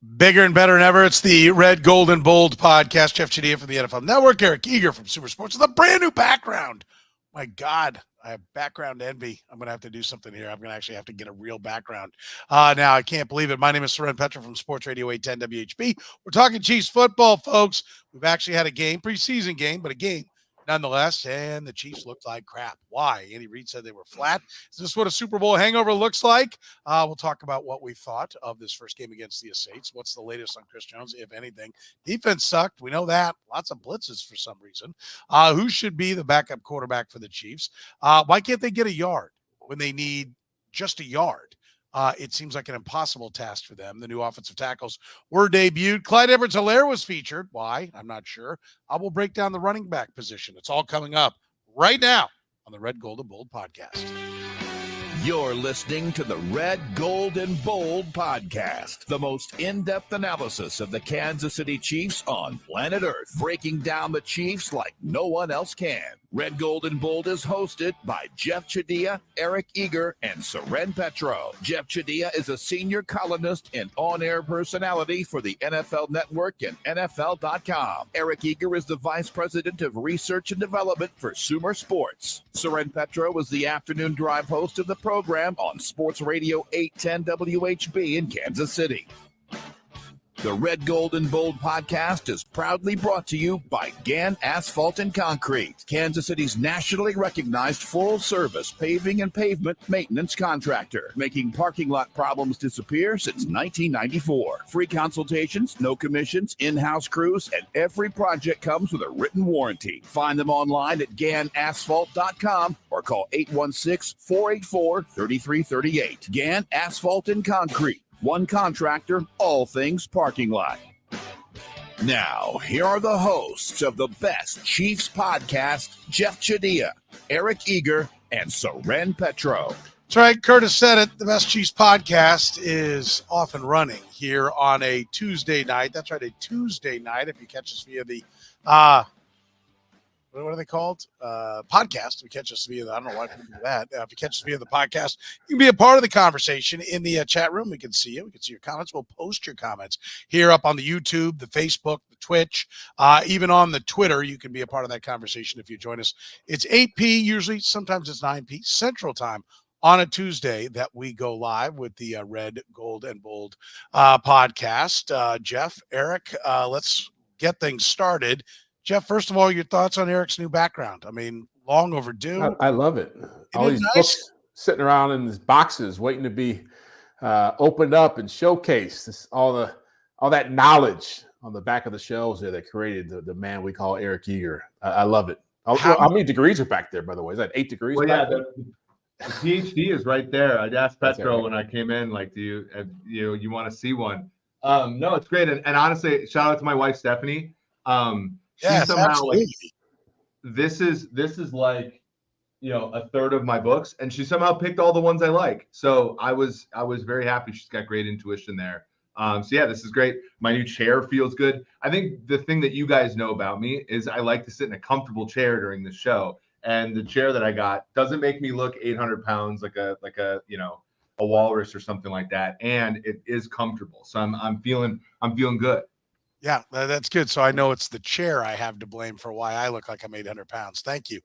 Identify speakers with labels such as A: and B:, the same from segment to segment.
A: Bigger and better than ever. It's the Red, Gold, and Bold podcast. Jeff Chadiha from the NFL Network. Eric Eager from Super Sports with a brand new background. My God, I have background envy. I'm going to have to do something here. I'm going to actually have to get a real background. Now, I can't believe it. My name is Soren Petro from Sports Radio 810 WHB. We're talking Chiefs football, folks. We've actually had a game, preseason game, but a game nonetheless, and the Chiefs looked like crap. Why? Andy Reid said they were flat. Is this what a Super Bowl hangover looks like? We'll talk about what we thought of this first game against the Saints. What's the latest on Chris Jones, if anything? Defense sucked. We know that. Lots of blitzes for some reason. Who should be the backup quarterback for the Chiefs? Why can't they get a yard when they need just a yard? It seems like an impossible task for them. The new offensive tackles were debuted. Clyde Edwards-Helaire was featured. Why? I'm not sure. I will break down the running back position. It's all coming up right now on the Red, Gold, and Bold podcast.
B: You're listening to the Red, Gold, and Bold podcast, the most in-depth analysis of the Kansas City Chiefs on planet Earth, breaking down the Chiefs like no one else can. Red, Gold, and Bold is hosted by Jeff Chadiha, Eric Eager, and Soren Petro. Jeff Chadiha is a senior columnist and on-air personality for the NFL Network and NFL.com. Eric Eager is the vice president of research and development for Sumer Sports. Soren Petro is the afternoon drive host of the program on Sports Radio 810 WHB in Kansas City. The Red, Gold, and Bold podcast is proudly brought to you by Gann Asphalt and Concrete, Kansas City's nationally recognized full-service paving and pavement maintenance contractor, making parking lot problems disappear since 1994. Free consultations, no commissions, in-house crews, and every project comes with a written warranty. Find them online at GannAsphalt.com or call 816-484-3338. Gann Asphalt and Concrete. One contractor, all things parking lot. Now, here are the hosts of the best Chiefs podcast, Jeff Chadiha, Eric Eager, and Soren Petro.
A: That's right. Curtis said it. The best Chiefs podcast is off and running here on a Tuesday night. That's right, a Tuesday night. If you catch us via the what are they called? Podcast. If you catch us via I don't know why people do that. If you catch us via the podcast, you can be a part of the conversation in the chat room. We can see you. We can see your comments. We'll post your comments here up on the YouTube, the Facebook, the Twitch, even on the Twitter. You can be a part of that conversation if you join us. It's 8 p. usually. Sometimes it's 9 p. Central Time on a Tuesday that we go live with the Red, Gold, and Bold podcast. Jeff, Eric, let's get things started. Jeff, first of all, your thoughts on Eric's new background. I mean, long overdue.
C: I love it. All these books sitting around in these boxes waiting to be opened up and showcased. This, all that knowledge on the back of the shelves there that created the man we call Eric Eager. I love it. How many degrees are back there, by the way? Is that 8 degrees?
D: Well, yeah, the PhD is right there. I asked Petro when I came in, like, do you want to see one? No, it's great. And honestly, shout out to my wife, Stephanie.
A: Yes, absolutely.
D: This is like, a third of my books, and she somehow picked all the ones I like. So I was very happy. She's got great intuition there. So yeah, this is great. My new chair feels good. I think the thing that you guys know about me is I like to sit in a comfortable chair during the show, and the chair that I got doesn't make me look 800 pounds like a walrus or something like that, and it is comfortable. So I'm feeling good.
A: Yeah, that's good. So I know it's the chair I have to blame for why I look like I'm 800 pounds. Thank you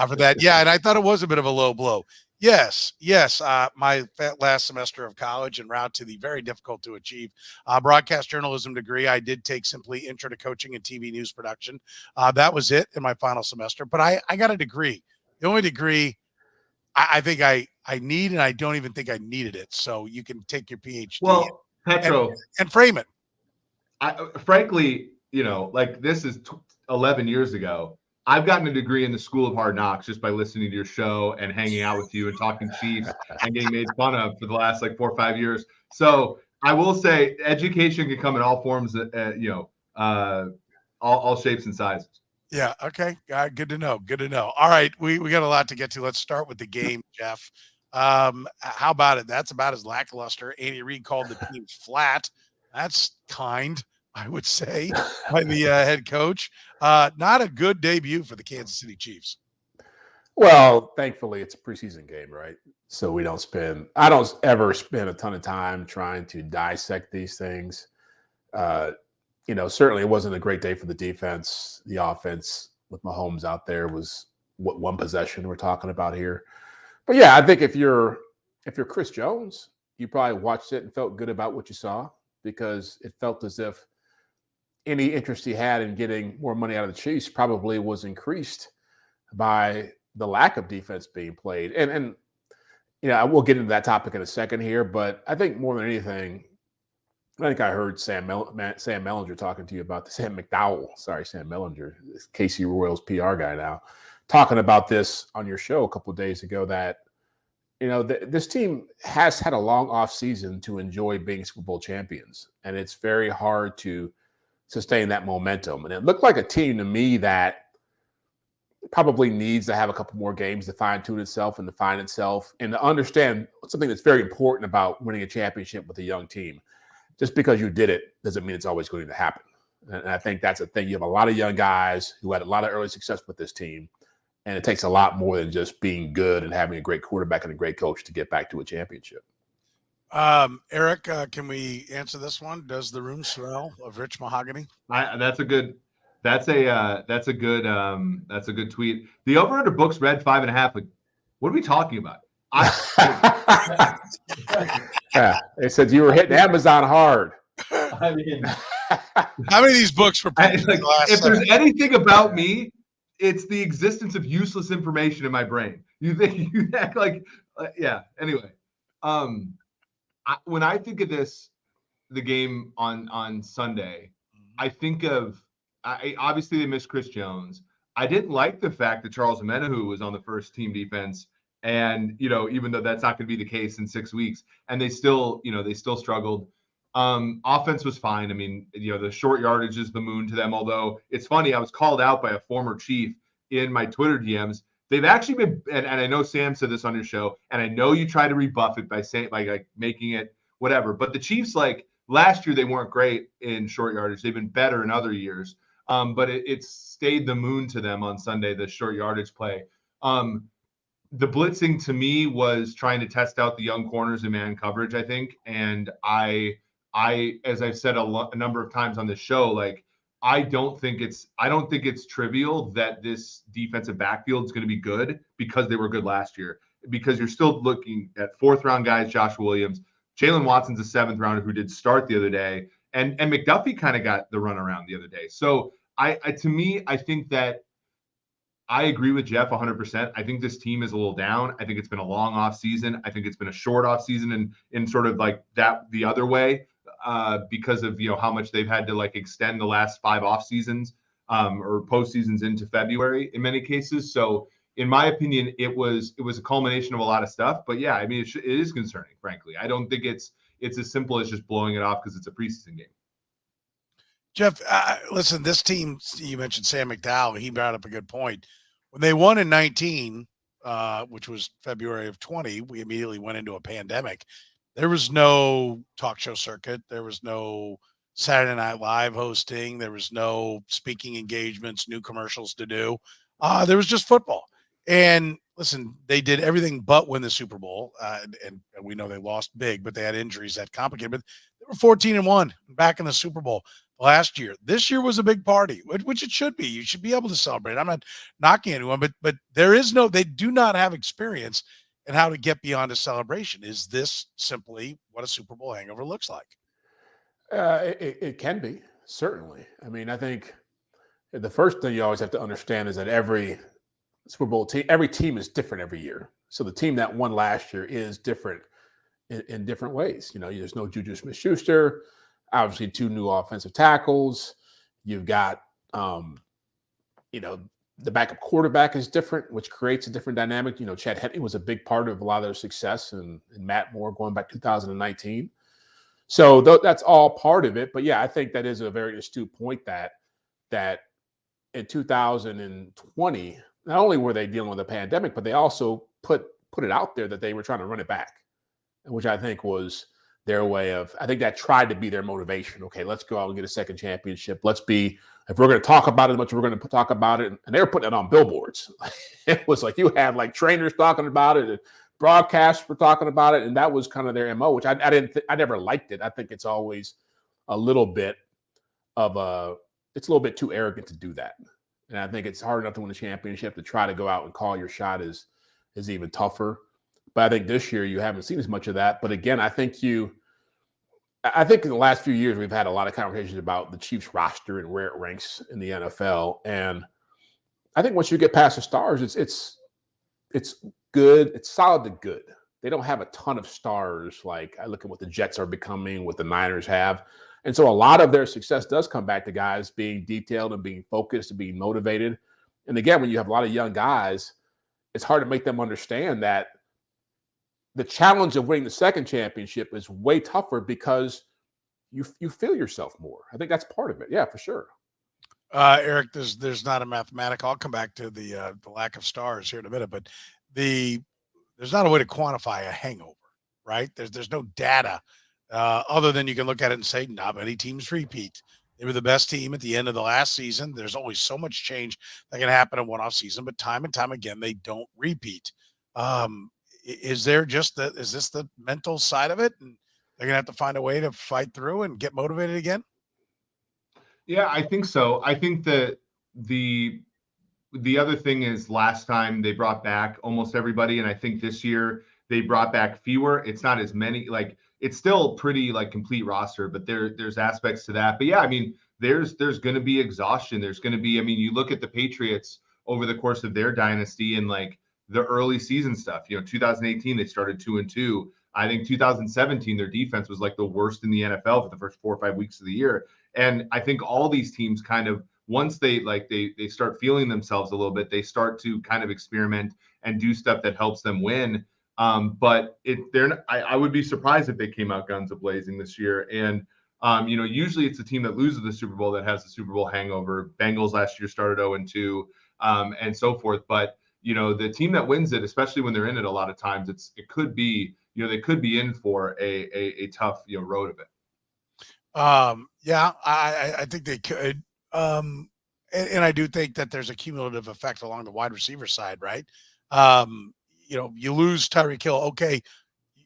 A: for that. Yeah, and I thought it was a bit of a low blow. Yes. My last semester of college en route to the very difficult to achieve broadcast journalism degree, I did take simply intro to coaching and TV news production. That was it in my final semester. But I got a degree. The only degree I think I need, and I don't even think I needed it. So you can take your PhD
D: Petro,
A: and frame it.
D: Frankly, this is 11 years ago. I've gotten a degree in the School of Hard Knocks just by listening to your show and hanging out with you and talking Chiefs and getting made fun of for the last 4 or 5 years. So I will say education can come in all forms, all shapes and sizes.
A: Yeah. Okay. Good to know. Good to know. All right. We got a lot to get to. Let's start with the game, Jeff. How about it? That's about as lackluster. Andy Reid called the team flat. That's kind, I would say, by the head coach. Not a good debut for the Kansas City Chiefs.
C: Well, thankfully, it's a preseason game, right? So I don't ever spend a ton of time trying to dissect these things. Certainly it wasn't a great day for the defense. The offense with Mahomes out there was what one possession we're talking about here. But yeah, I think if you're Chris Jones, you probably watched it and felt good about what you saw because it felt as if any interest he had in getting more money out of the Chiefs probably was increased by the lack of defense being played. And we'll get into that topic in a second here, but I think more than anything, I think I heard Sam Mellinger talking to you about this. Sam Mellinger, KC Royals PR guy now, talking about this on your show a couple of days ago that, this team has had a long off season to enjoy being Super Bowl champions. And it's very hard to sustain that momentum. And it looked like a team to me that probably needs to have a couple more games to fine-tune itself and to find itself and to understand something that's very important about winning a championship with a young team. Just because you did it doesn't mean it's always going to happen. And I think that's the thing. You have a lot of young guys who had a lot of early success with this team, and it takes a lot more than just being good and having a great quarterback and a great coach to get back to a championship.
A: Eric, can we answer this one? Does the room smell of rich mahogany?
D: That's a good tweet. The over-under books read 5.5. Like, what are we talking about?
C: Yeah, they said you were hitting Amazon hard.
D: I mean,
A: how many of these books were printed in the last
D: if there's anything about me, it's the existence of useless information in my brain. You act like, yeah. Anyway, when I think of the game on Sunday, I think of obviously they missed Chris Jones. I didn't like the fact that Charles Omenihu was on the first team defense. And, even though that's not going to be the case in 6 weeks, and they still struggled. Offense was fine. I mean, the short yardage is the moon to them. Although it's funny, I was called out by a former Chief in my Twitter DMs. They've actually been, and I know Sam said this on your show, and I know you try to rebuff it by saying like making it whatever. But the Chiefs, like last year, they weren't great in short yardage. They've been better in other years. But it stayed the moon to them on Sunday, the short yardage play. The blitzing to me was trying to test out the young corners in man coverage, I think. And I, as I've said a number of times on this show, like, I don't think it's trivial that this defensive backfield is going to be good because they were good last year, because you're still looking at 4th round guys, Josh Williams, Jalen Watson's a 7th rounder who did start the other day. And McDuffie kind of got the runaround the other day. So I think that I agree with Jeff 100%. I think this team is a little down. I think it's been a long off season. I think it's been a short off season in sort of like that the other way because of how much they've had to like extend the last 5 off seasons or postseasons into February in many cases. So in my opinion, it was a culmination of a lot of stuff. But yeah, I mean it is concerning. Frankly, I don't think it's as simple as just blowing it off because it's a preseason game.
A: Jeff, listen, this team, you mentioned Sam McDowell. He brought up a good point. When they won in 19, which was February of 20, we immediately went into a pandemic. There was no talk show circuit. There was no Saturday Night Live hosting. There was no speaking engagements, new commercials to do. There was just football. And listen, they did everything but win the Super Bowl. And we know they lost big, but they had injuries that complicated. But they were 14-1 back in the Super Bowl last year. This year was a big party, which it should be. You should be able to celebrate. I'm not knocking anyone, but they do not have experience in how to get beyond a celebration. Is this simply what a Super Bowl hangover looks like?
C: It can be, certainly. I mean, I think the first thing you always have to understand is that every Super Bowl team, every team is different every year. So the team that won last year is different in different ways. There's no Juju Smith-Schuster. Obviously, 2 new offensive tackles. You've got, the backup quarterback is different, which creates a different dynamic. Chad Henne was a big part of a lot of their success, and Matt Moore going back 2019. So that's all part of it. But yeah, I think that is a very astute point that in 2020, not only were they dealing with a pandemic, but they also put it out there that they were trying to run it back, which I think was their way of, I think that tried to be their motivation. Okay, let's go out and get a second championship. If we're going to talk about it as much as we're going to talk about it. And they were putting it on billboards. It was like you had like trainers talking about it and broadcasts were talking about it. And that was kind of their MO, which I never liked it. I think it's always a little bit it's a little bit too arrogant to do that. And I think it's hard enough to win a championship. To try to go out and call your shot is even tougher. But I think this year you haven't seen as much of that. But again, I think in the last few years we've had a lot of conversations about the Chiefs roster and where it ranks in the NFL. And I think once you get past the stars, it's good. It's solid to good. They don't have a ton of stars. Like I look at what the Jets are becoming, what the Niners have. And so a lot of their success does come back to guys being detailed and being focused and being motivated. And again, when you have a lot of young guys, it's hard to make them understand that the challenge of winning the second championship is way tougher because you feel yourself more. I think that's part of it. Yeah, for sure.
A: Eric, there's not a mathematic. I'll come back to the lack of stars here in a minute, but there's not a way to quantify a hangover, right? There's no data other than you can look at it and say not many teams repeat. They were the best team at the end of the last season. There's always so much change that can happen in one-off season, but time and time again they don't repeat. Is this the mental side of it, and they're gonna have to find a way to fight through and get motivated again?
D: Yeah, I think so. I think that the other thing is last time they brought back almost everybody, and I think this year they brought back fewer. It's not as many. Like it's still pretty like complete roster, but there's aspects to that. But yeah, I mean, there's going to be exhaustion. There's going to be. I mean, you look at the Patriots over the course of their dynasty and like the early season stuff. 2018 they started 2-2. I think 2017 their defense was like the worst in the NFL for the first 4 or 5 weeks of the year. And I think all these teams kind of once they start feeling themselves a little bit, they start to kind of experiment and do stuff that helps them win. But I would be surprised if they came out guns a-blazing this year. And usually it's the team that loses the Super Bowl that has the Super Bowl hangover. Bengals last year started 0-2, and so forth. But the team that wins it, especially when they're in it, a lot of times it could be they could be in for a tough road of it.
A: Yeah, I think they could. And I do think that there's a cumulative effect along the wide receiver side, right? You lose Tyreek Hill. Okay,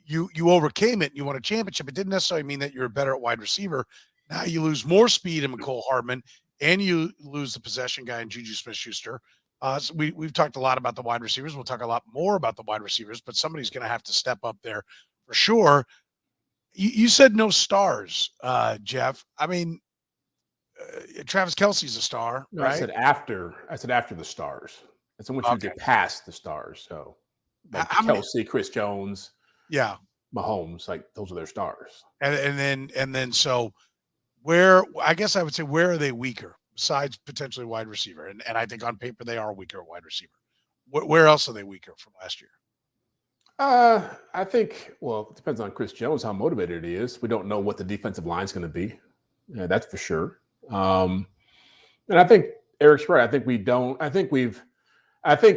A: you overcame it and you won a championship. It didn't necessarily mean that you're better at wide receiver. Now you lose more speed in McCole Hardman, and you lose the possession guy in Juju Smith-Schuster. So we've talked a lot about the wide receivers. We'll talk a lot more about the wide receivers, but somebody's going to have to step up there for sure. You said no stars, Jeff. I mean, Travis Kelce's a star,
C: no,
A: right?
C: I said after the stars. That's once you get past the stars. So like Kelce, Chris Jones,
A: yeah,
C: Mahomes, like those are their stars.
A: And then so where I guess I would say where are they weaker besides potentially wide receiver? And I think on paper they are weaker at wide receiver. Where else are they weaker from last year?
C: I think, well, it depends on Chris Jones, how motivated he is. We don't know what the defensive line is going to be. Yeah, that's for sure. And I think Eric's right. I think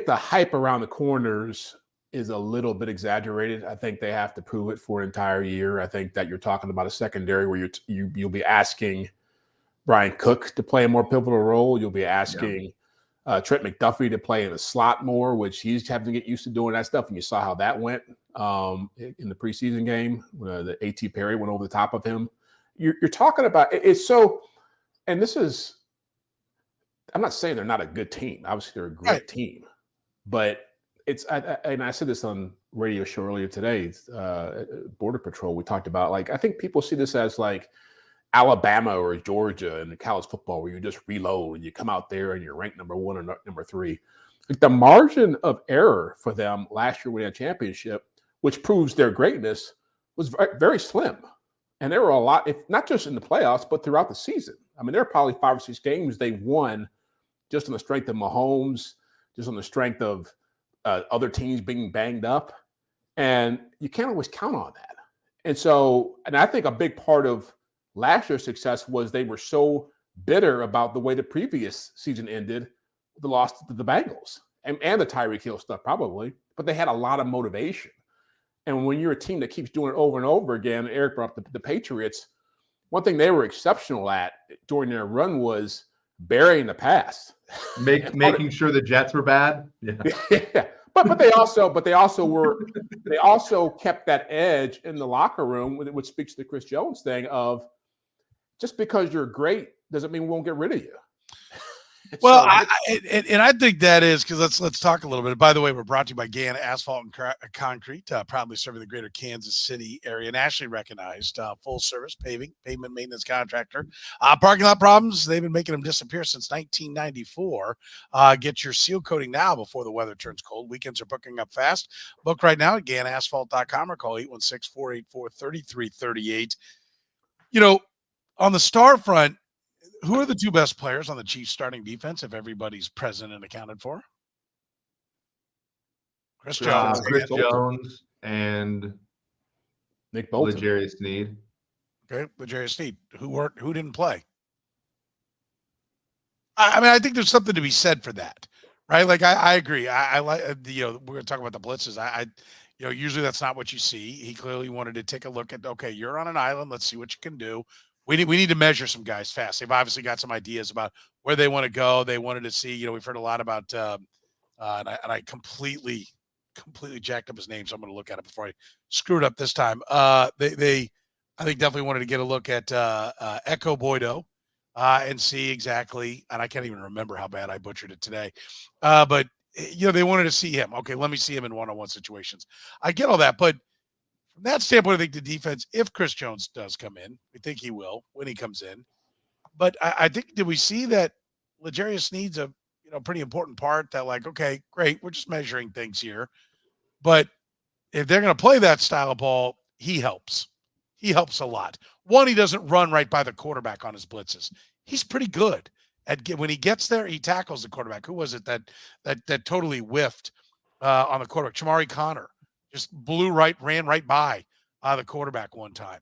C: the hype around the corners is a little bit exaggerated. I think they have to prove it for an entire year. I think that you're talking about a secondary where you'll be asking Brian Cook to play a more pivotal role. You'll be asking Trent McDuffie to play in the slot more, which he's having to get used to doing that stuff. And you saw how that went in the preseason game when the A.T. Perry went over the top of him. You're talking about it's so, and this is, I'm not saying they're not a good team. Obviously, they're a great team, but and I said this on radio show earlier today, Border Patrol. We talked about I think people see this as like Alabama or Georgia in college football, where you just reload and you come out there and you're ranked number 1 or number 3. Like the margin of error for them last year when they had a championship, which proves their greatness, was very, very slim. And there were a lot, if not just in the playoffs, but throughout the season. I mean, there are probably 5 or 6 games they won just on the strength of Mahomes, just on the strength of other teams being banged up. And you can't always count on that. And I think a big part of last year's success was they were so bitter about the way the previous season ended, the loss to the Bengals and the Tyreek Hill stuff probably, but they had a lot of motivation. And when you're a team that keeps doing it over and over again, Eric brought up the Patriots, one thing they were exceptional at during their run was burying the pass.
D: Making sure the Jets were bad. Yeah.
C: Yeah. But they also kept that edge in the locker room, which speaks to the Chris Jones thing of, just because you're great doesn't mean we won't get rid of you.
A: Well,
C: So
A: I think that is because let's talk a little bit. By the way, we're brought to you by Gann Asphalt and Concrete, proudly serving the greater Kansas City area, nationally recognized full service pavement maintenance contractor. Parking lot problems, they've been making them disappear since 1994. Get your seal coating now before the weather turns cold. Weekends are booking up fast. Book right now at GannAsphalt.com or call 816-484-3338. You know, on the star front, who are the two best players on the Chiefs starting defense if everybody's present and accounted for? Chris Jones.
D: Chris Jones and
C: Nick Bolton.
D: L'Jarius Sneed.
A: Okay, L'Jarius Sneed. Who didn't play? I mean, I think there's something to be said for that, right? Like, I agree. I like, we're going to talk about the blitzes. Usually that's not what you see. He clearly wanted to take a look at, okay, you're on an island. Let's see what you can do. We need to measure some guys fast. They've obviously got some ideas about where they want to go. They wanted to see, we've heard a lot about, and I completely jacked up his name, so I'm going to look at it before I screw it up this time. They I think definitely wanted to get a look at Echo Boydo and see exactly, and I can't even remember how bad I butchered it today, but they wanted to see him. Okay, let me see him in one-on-one situations. I get all that, but from that standpoint, I think the defense, if Chris Jones does come in, we think he will when he comes in. But I think, did we see that L'Jarius Sneed's a pretty important part that, like, okay, great, we're just measuring things here. But if they're going to play that style of ball, he helps. He helps a lot. One, he doesn't run right by the quarterback on his blitzes. He's pretty good at when he gets there, he tackles the quarterback. Who was it that totally whiffed on the quarterback? Chamari Connor. Just ran right by the quarterback one time.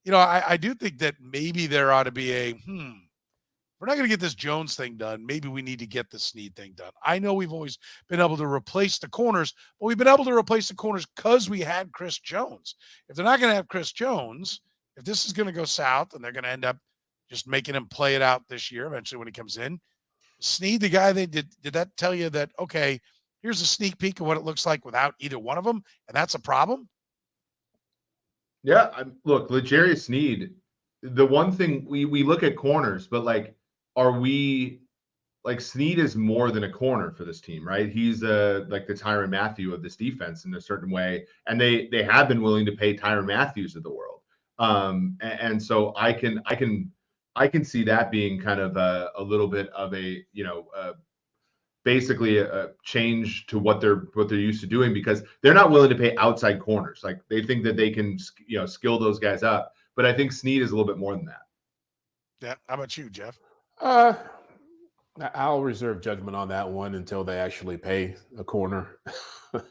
A: I do think that maybe there ought to be we're not going to get this Jones thing done. Maybe we need to get the Sneed thing done. I know we've always been able to replace the corners, but we've been able to replace the corners because we had Chris Jones. If they're not going to have Chris Jones, if this is going to go south and they're going to end up just making him play it out this year, eventually when he comes in, Sneed, the guy they did that tell you that, okay, here's a sneak peek of what it looks like without either one of them, and that's a problem?
D: Yeah, look, L'Jarius Sneed, the one thing we look at corners, but Sneed is more than a corner for this team, right? He's like the Tyrann Mathieu of this defense in a certain way, and they have been willing to pay Tyrann Matthews of the world, and so I can see that being kind of a little bit of a basically a change to what they're used to doing, because they're not willing to pay outside corners. Like, they think that they can, skill those guys up. But I think Sneed is a little bit more than that.
A: Yeah. How about you, Jeff?
C: I'll reserve judgment on that one until they actually pay a corner.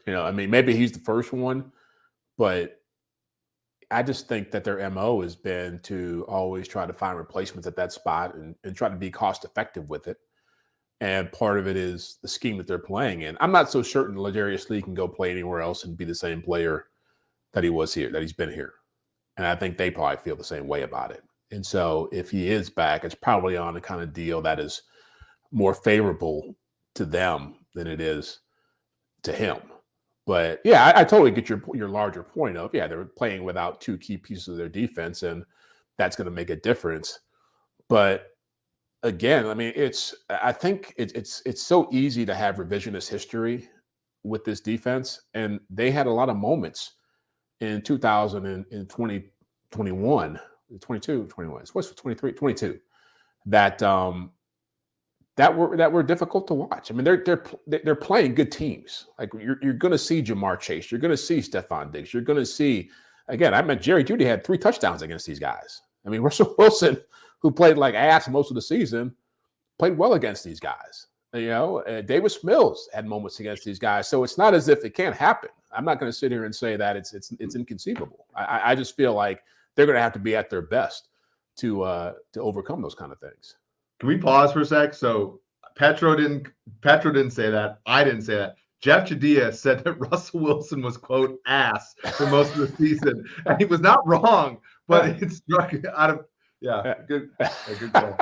C: Maybe he's the first one, but I just think that their MO has been to always try to find replacements at that spot and try to be cost effective with it. And part of it is the scheme that they're playing in. I'm not so certain L'Jarius Sneed can go play anywhere else and be the same player that he was here, that he's been here. And I think they probably feel the same way about it. And so if he is back, it's probably on a kind of deal that is more favorable to them than it is to him. But yeah, I totally get your larger point of, they're playing without two key pieces of their defense, and that's going to make a difference. But again, I think it's so easy to have revisionist history with this defense, and they had a lot of moments in 2021, 22, 21, what's 23, 22, that were difficult to watch. I mean, they're playing good teams. Like, you're going to see Jamar Chase, you're going to see Stephon Diggs, you're going to see, again, Jerry Jeudy had 3 touchdowns against these guys. I mean, Russell Wilson, who played like ass most of the season, played well against these guys. Davis Mills had moments against these guys. So it's not as if it can't happen. I'm not going to sit here and say that it's inconceivable. I just feel like they're going to have to be at their best to overcome those kind of things.
D: Can we pause for a sec? So Petro didn't say that. I didn't say that. Jeff Chadiha said that Russell Wilson was, quote, ass for most of the season. And he was not wrong, but it struck out of good call.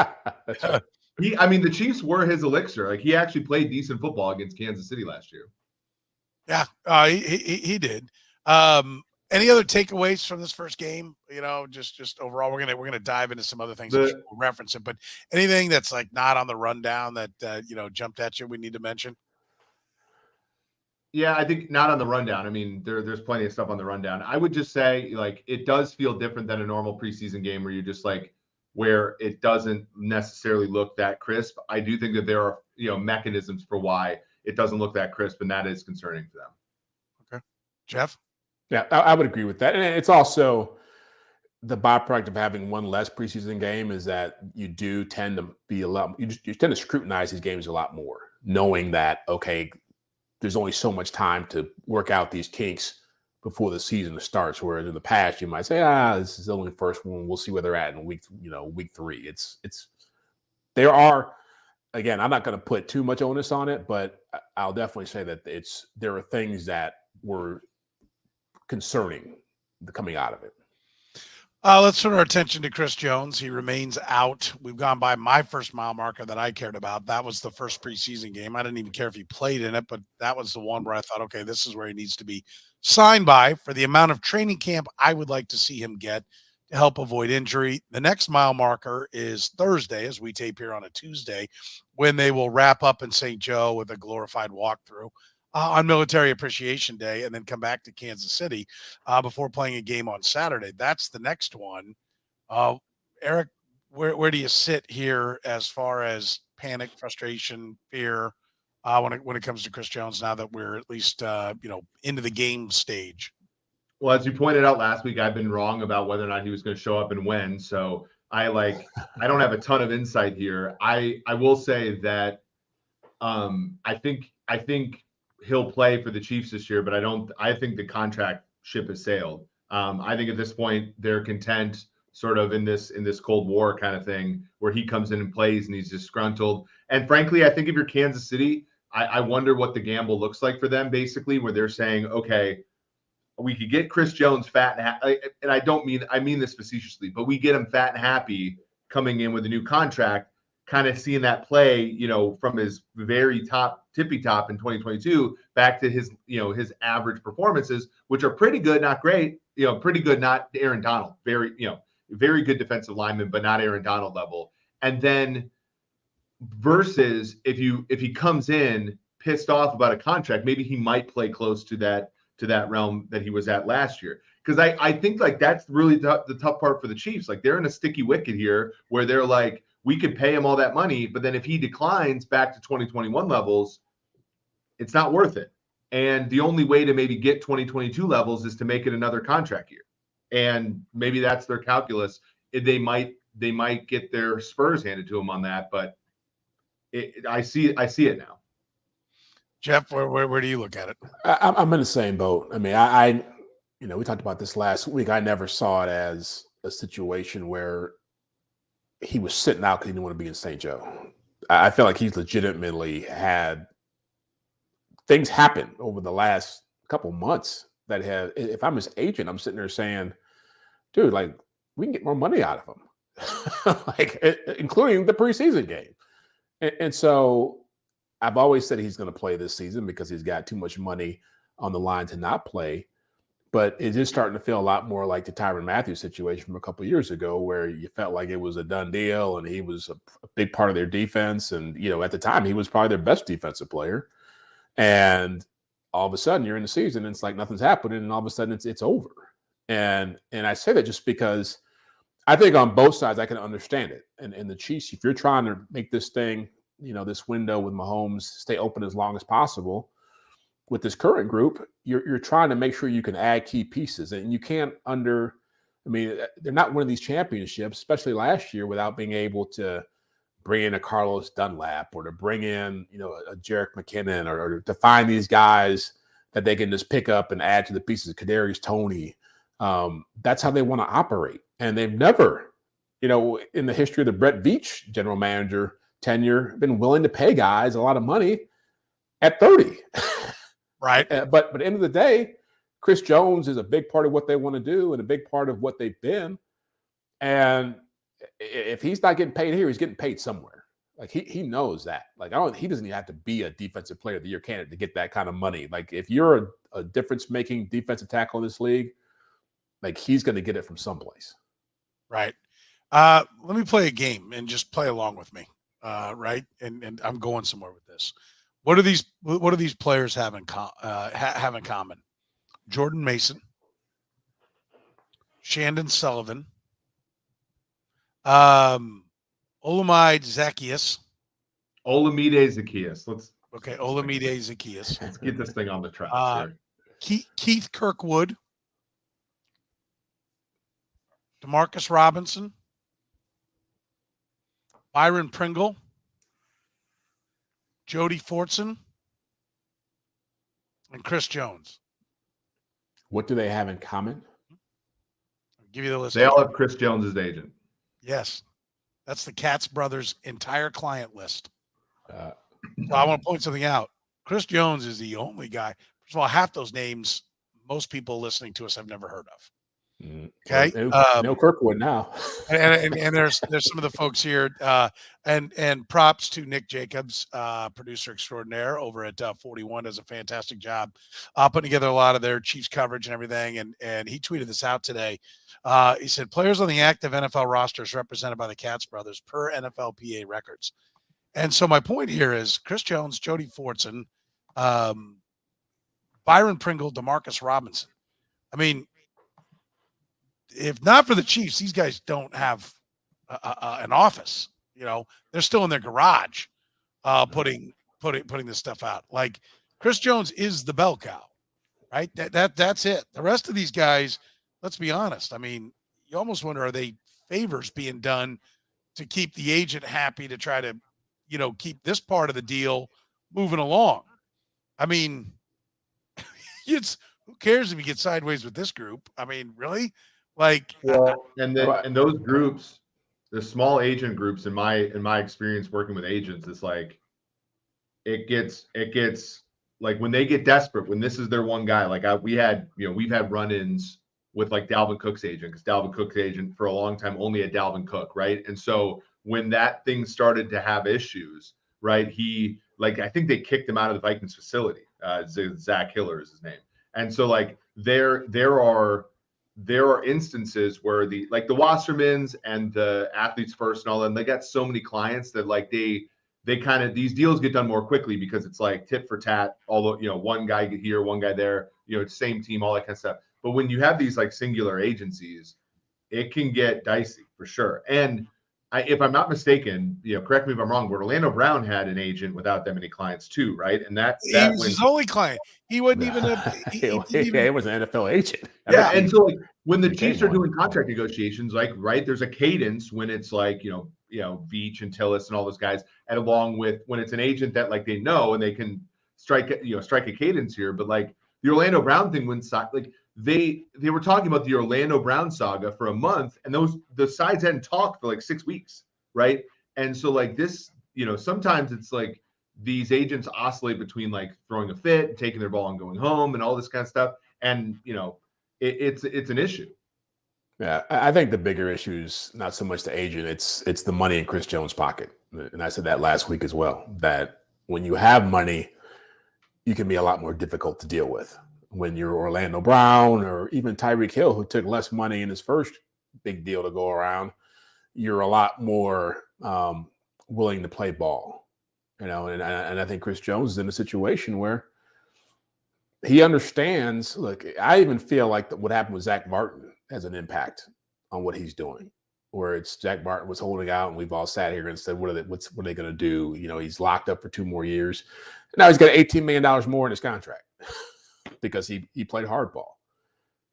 C: That's right.
D: The Chiefs were his elixir. Like, he actually played decent football against Kansas City last year.
A: Yeah, he did. Any other takeaways from this first game? Just overall, we're gonna dive into some other things. We'll reference it, but anything that's like not on the rundown that jumped at you we need to mention?
D: Yeah, I think not on the rundown. I mean, there's plenty of stuff on the rundown. I would just say, like, it does feel different than a normal preseason game where you're just like, where it doesn't necessarily look that crisp. I do think that there are, mechanisms for why it doesn't look that crisp, and that is concerning for them.
A: Okay. Jeff?
C: Yeah, I would agree with that. And it's also the byproduct of having one less preseason game is that you do tend to be you tend to scrutinize these games a lot more, knowing that, okay, there's only so much time to work out these kinks before the season starts. Whereas in the past, you might say, this is only the first one. We'll see where they're at in week 3. There are, again, I'm not going to put too much onus on it, but I'll definitely say that there are things that were concerning coming out of it.
A: Let's turn our attention to Chris Jones. He remains out. We've gone by my first mile marker that I cared about. That was the first preseason game. I didn't even care if he played in it, but that was the one where I thought, okay, this is where he needs to be signed by for the amount of training camp I would like to see him get to help avoid injury. The next mile marker is Thursday, as we tape here on a Tuesday, when they will wrap up in St. Joe with a glorified walkthrough on Military Appreciation Day, and then come back to Kansas City before playing a game on Saturday. That's the next one. Eric, where do you sit here as far as panic, frustration, fear when it comes to Chris Jones now that we're at least into the game stage?
D: Well, as you pointed out last week, I've been wrong about whether or not he was going to show up and when. So I don't have a ton of insight here. I will say that I think he'll play for the Chiefs this year, but I think the contract ship has sailed. I think at this point they're content sort of in this Cold War kind of thing where he comes in and plays and he's disgruntled. And frankly, I think if you're Kansas City, I wonder what the gamble looks like for them, basically, where they're saying, okay, we could get Chris Jones fat and I mean this facetiously, but we get him fat and happy coming in with a new contract, kind of seeing that play, from his very tippy top in 2022 back to his average performances, which are pretty good, not great, pretty good, not Aaron Donald, very good defensive lineman, but not Aaron Donald level. And then versus if he comes in pissed off about a contract, maybe he might play close to that realm that he was at last year. Because I think like that's really the tough part for the Chiefs. Like they're in a sticky wicket here where they're like, we could pay him all that money, but then if he declines back to 2021 levels, it's not worth it. And the only way to maybe get 2022 levels is to make it another contract year. And maybe that's their calculus. They might get their spurs handed to them on that, but I see it now.
A: Jeff, where do you look at it?
C: I'm in the same boat. I mean, we talked about this last week. I never saw it as a situation where he was sitting out because he didn't want to be in St. Joe. I feel like he's legitimately had things happen over the last couple months that have, if I'm his agent, I'm sitting there saying, dude, like, we can get more money out of him, including the preseason game. And so I've always said he's going to play this season because he's got too much money on the line to not play. But it is starting to feel a lot more like the Tyrann Mathieu situation from a couple of years ago, where you felt like it was a done deal and he was a big part of their defense. And, at the time, he was probably their best defensive player. And all of a sudden, you're in the season and it's like nothing's happening. And all of a sudden, it's over. And I say that just because I think on both sides, I can understand it. And the Chiefs, if you're trying to make this thing, this window with Mahomes stay open as long as possible, with this current group, you're trying to make sure you can add key pieces, and you can't they're not winning these championships, especially last year, without being able to bring in a Carlos Dunlap or to bring in, a Jerick McKinnon or to find these guys that they can just pick up and add to the pieces. Kadarius Toney. That's how they want to operate. And they've never, in the history of the Brett Veach general manager tenure, been willing to pay guys a lot of money at 30.
A: Right.
C: But at the end of the day, Chris Jones is a big part of what they want to do and a big part of what they've been. And if he's not getting paid here, he's getting paid somewhere. Like he knows that. Like he doesn't even have to be a defensive player of the year candidate to get that kind of money. Like if you're a difference-making defensive tackle in this league, Like he's going to get it from someplace.
A: Right. Let me play a game and just play along with me. Right. And I'm going somewhere with this. What do these players have in common? Jordan Mason, Shandon Sullivan, Olamide Zacchaeus.
D: Olamide Zacchaeus.
A: Olamide Zacchaeus.
D: Let's get this thing on the tracks here.
A: Keith Kirkwood, Demarcus Robinson, Byron Pringle, Jody Fortson, and Chris Jones.
C: What do they have in common?
A: I'll give you the list.
D: They all have Chris Jones as agent.
A: Yes. That's the Katz brothers' entire client list. So I want to point something out. Chris Jones is the only guy. First of all, half those names, most people listening to us have never heard of. Okay.
C: No Kirkwood now.
A: and there's some of the folks here. And props to Nick Jacobs, producer extraordinaire over at 41, does a fantastic job putting together a lot of their Chiefs coverage and everything. And he tweeted this out today. He said, players on the active NFL rosters represented by the Katz brothers per NFLPA records. And so my point here is Chris Jones, Jody Fortson, Byron Pringle, Demarcus Robinson. I mean, if not for the Chiefs, these guys don't have an office. You know, they're still in their garage, putting this stuff out. Like Chris Jones is the bell cow, right? That's it. The rest of these guys, let's be honest. I mean, you almost wonder, are they favors being done to keep the agent happy to try to, keep this part of the deal moving along? I mean, who cares if you get sideways with this group? I mean, really? Like,
D: and those groups, the small agent groups, in my experience working with agents, it's like it gets like when they get desperate, when this is their one guy. Like we've had run-ins with like Dalvin Cook's agent, because Dalvin Cook's agent for a long time only had Dalvin Cook, right? And so when that thing started to have issues, right, I think they kicked him out of the Vikings facility. Zach Hiller is his name, and so like there are instances where the Wassermans and the Athletes First and all them, they got so many clients that like they kind of, these deals get done more quickly because it's like tit for tat, although, one guy here, one guy there, same team, all that kind of stuff. But when you have these like singular agencies, it can get dicey for sure. And if I'm not mistaken, correct me if I'm wrong, but Orlando Brown had an agent without that many clients too, right? And that
A: was his only client. He wasn't even
C: he was an NFL agent.
D: Yeah, and so like when the Chiefs are doing contract negotiations, like right, there's a cadence when it's like Veach and Tillis and all those guys, and along with when it's an agent that like they know and they can strike a cadence here. But like the Orlando Brown thing, when like they were talking about the Orlando Brown saga for a month, and the sides hadn't talked for like 6 weeks, right? And so like this, sometimes it's like these agents oscillate between like throwing a fit, taking their ball and going home, and all this kind of stuff, and it's an issue.
C: Yeah, I think the bigger issue is not so much the agent; it's the money in Chris Jones' pocket, and I said that last week as well. That when you have money, you can be a lot more difficult to deal with. When you're Orlando Brown or even Tyreek Hill, who took less money in his first big deal to go around, you're a lot more willing to play ball, and I think Chris Jones is in a situation where he understands. Look, I even feel like what happened with Zach Martin has an impact on what he's doing, where it's Zach Martin was holding out and we've all sat here and said, what are they going to do? He's locked up for 2 more years. Now he's got $18 million more in his contract because he played hardball.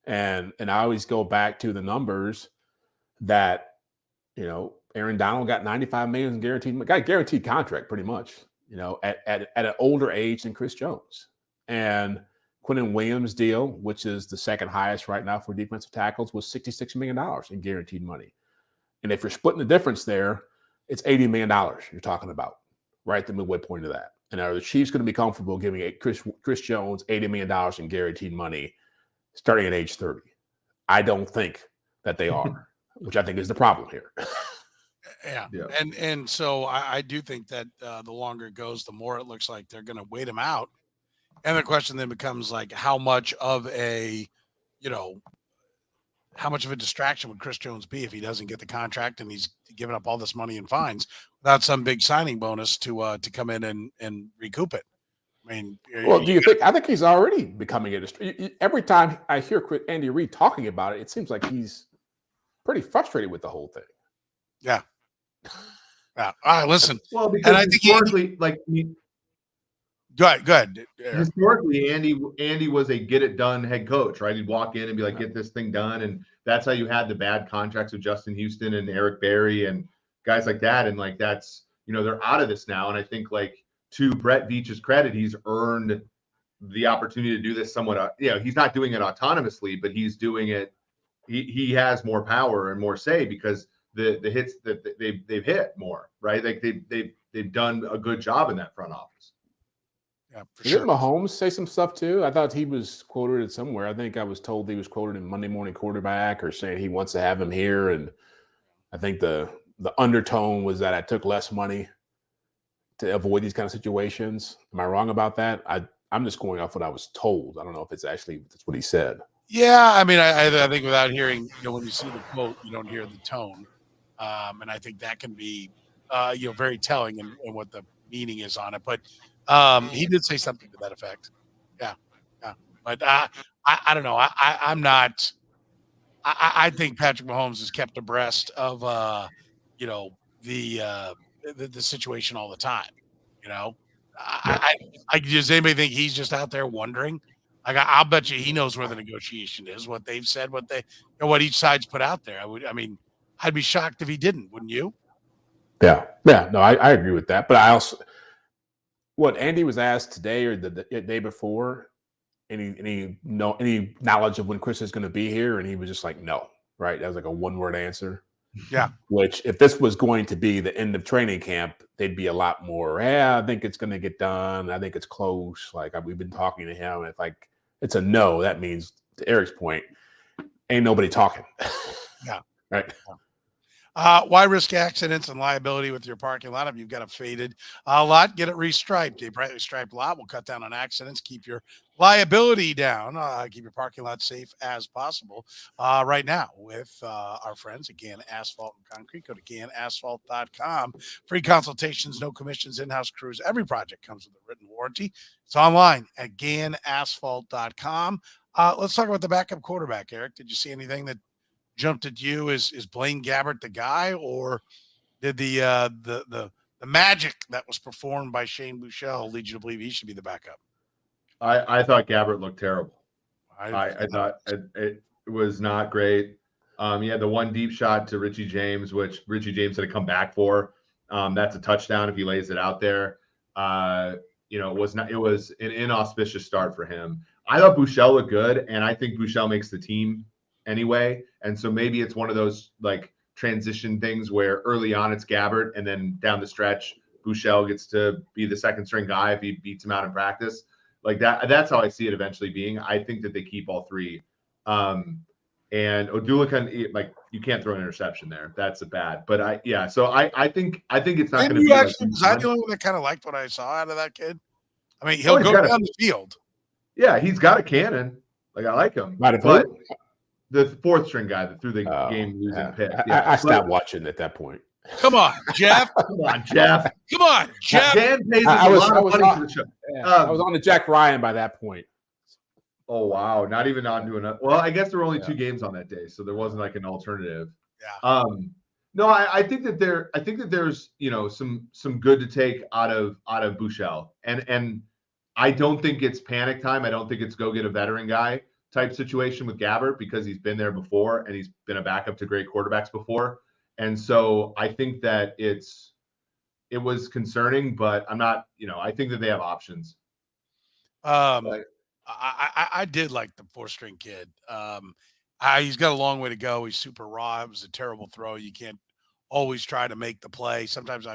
C: And I always go back to the numbers that, Aaron Donald got $95 million in guaranteed contract pretty much, at an older age than Chris Jones. And Quinnen Williams' deal, which is the second highest right now for defensive tackles, was $66 million in guaranteed money. And if you're splitting the difference there, it's $80 million you're talking about, right at the midway point of that. And are the Chiefs going to be comfortable giving Chris Jones $80 million in guaranteed money starting at age 30? I don't think that they are, which I think is the problem here.
A: Yeah. And so I do think that the longer it goes, the more it looks like they're going to wait him out. And the question then becomes like, how much of a, how much of a distraction would Chris Jones be if he doesn't get the contract and he's giving up all this money in fines without some big signing bonus to come in and recoup it? I mean,
C: well, do you think? I think he's already becoming a. Every time I hear Andy Reid talking about it, it seems like he's pretty frustrated with the whole thing.
A: Yeah. Yeah. All right, listen.
D: Well, because
A: and I think
D: historically,
A: go ahead.
D: Historically, Andy was a get it done head coach, right? He'd walk in and be like, get this thing done. And that's how you had the bad contracts with Justin Houston and Eric Berry and guys like that. And like, that's, they're out of this now. And I think like to Brett Veach's credit, he's earned the opportunity to do this somewhat, he's not doing it autonomously, but he's doing it. He has more power and more say because the hits that they've hit more, right? Like they've done a good job in that front office.
A: Yeah, for
C: Did
A: sure.
C: Mahomes say some stuff too? I thought he was quoted somewhere. I think I was told he was quoted in Monday Morning Quarterback or saying he wants to have him here. And I think the undertone was that I took less money to avoid these kind of situations. Am I wrong about that? I'm just going off what I was told. I don't know if that's what he said.
A: Yeah, I mean, I think without hearing, when you see the quote, you don't hear the tone, and I think that can be, very telling in what the meaning is on it. But he did say something to that effect. Yeah. But I don't know. I'm not. I think Patrick Mahomes is kept abreast of, the situation all the time. Does anybody think he's just out there wondering? Like, I'll bet you he knows where the negotiation is, what they've said, what each side's put out there. I'd be shocked if he didn't, wouldn't you?
C: Yeah. No, I agree with that. But I also, what Andy was asked today or the day before, any knowledge of when Chris is going to be here, and he was just like, no, right? That was like a one-word answer.
A: Yeah.
C: Which, if this was going to be the end of training camp, they'd be a lot more. I think it's going to get done. I think it's close. Like we've been talking to him. If like it's a no, that means, to Eric's point, ain't nobody talking.
A: Yeah.
C: Right.
A: Why risk accidents and liability with your parking lot if you've got a faded lot? Get it restriped. A brightly striped lot will cut down on accidents, keep your liability down, keep your parking lot safe as possible. Right now with our friends at Gann Asphalt and Concrete. Go to GannAsphalt.com. Free consultations, no commissions, in-house crews. Every project comes with a written warranty. It's online at GannAsphalt.com. Let's talk about the backup quarterback, Eric. Did you see anything that jumped at you? Is Blaine Gabbert the guy, or did the magic that was performed by Shane Buechele lead you to believe he should be the backup?
D: I thought Gabbert looked terrible. I thought it was not great. He had the one deep shot to Richie James, which Richie James had to come back for. That's a touchdown if he lays it out there. It was an inauspicious start for him. I thought Buechele looked good, and I think Buechele makes the team anyway. And so maybe it's one of those like transition things where early on it's Gabbert, and then down the stretch, Buechele gets to be the second string guy if he beats him out in practice. Like that's how I see it eventually being. I think that they keep all three. And Odula you can't throw an interception there. That's a bad. But I think it's not going to be.
A: Was I the only one that kind of liked what I saw out of that kid? I mean, he'll go down the field.
D: Yeah, he's got a cannon. Like I like him. But the fourth string guy that threw the game losing pick.
C: I stopped watching at that point.
A: Come on, Jeff.
D: Come on, Jeff. Dan pays us a lot of money for the show.
C: I was on to Jack Ryan by that point.
D: Oh wow, not even on to enough. Well, I guess there were only 2 games on that day, so there wasn't like an alternative.
A: Yeah.
D: No, I think that there's some good to take out of Buechele, and I don't think it's panic time. I don't think it's go get a veteran guy type situation with Gabbert, because he's been there before and he's been a backup to great quarterbacks before. And so I think that it was concerning, but I'm not, I think that they have options.
A: I did like the 4-string kid. He's got a long way to go. He's super raw. It was a terrible throw. You can't always try to make the play. Sometimes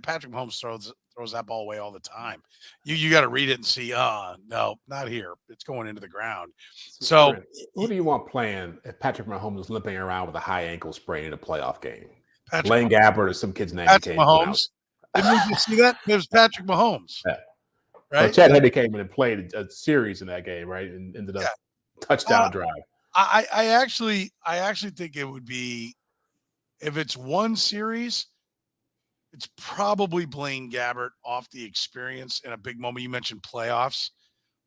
A: Patrick Mahomes throws that ball away all the time. You got to read it and see, no, not here. It's going into the ground. So
C: who do you want playing if Patrick Mahomes is limping around with a high ankle sprain in a playoff game? Blaine Gabbert or some kid's name.
A: Patrick Mahomes. Didn't you see that? It was Patrick Mahomes.
C: Yeah.
A: Right?
C: Well, Chad Henne came in and played a series in that game, right? And ended up touchdown drive.
A: I actually think it would be, if it's one series, it's probably Blaine Gabbert off the experience in a big moment. You mentioned playoffs,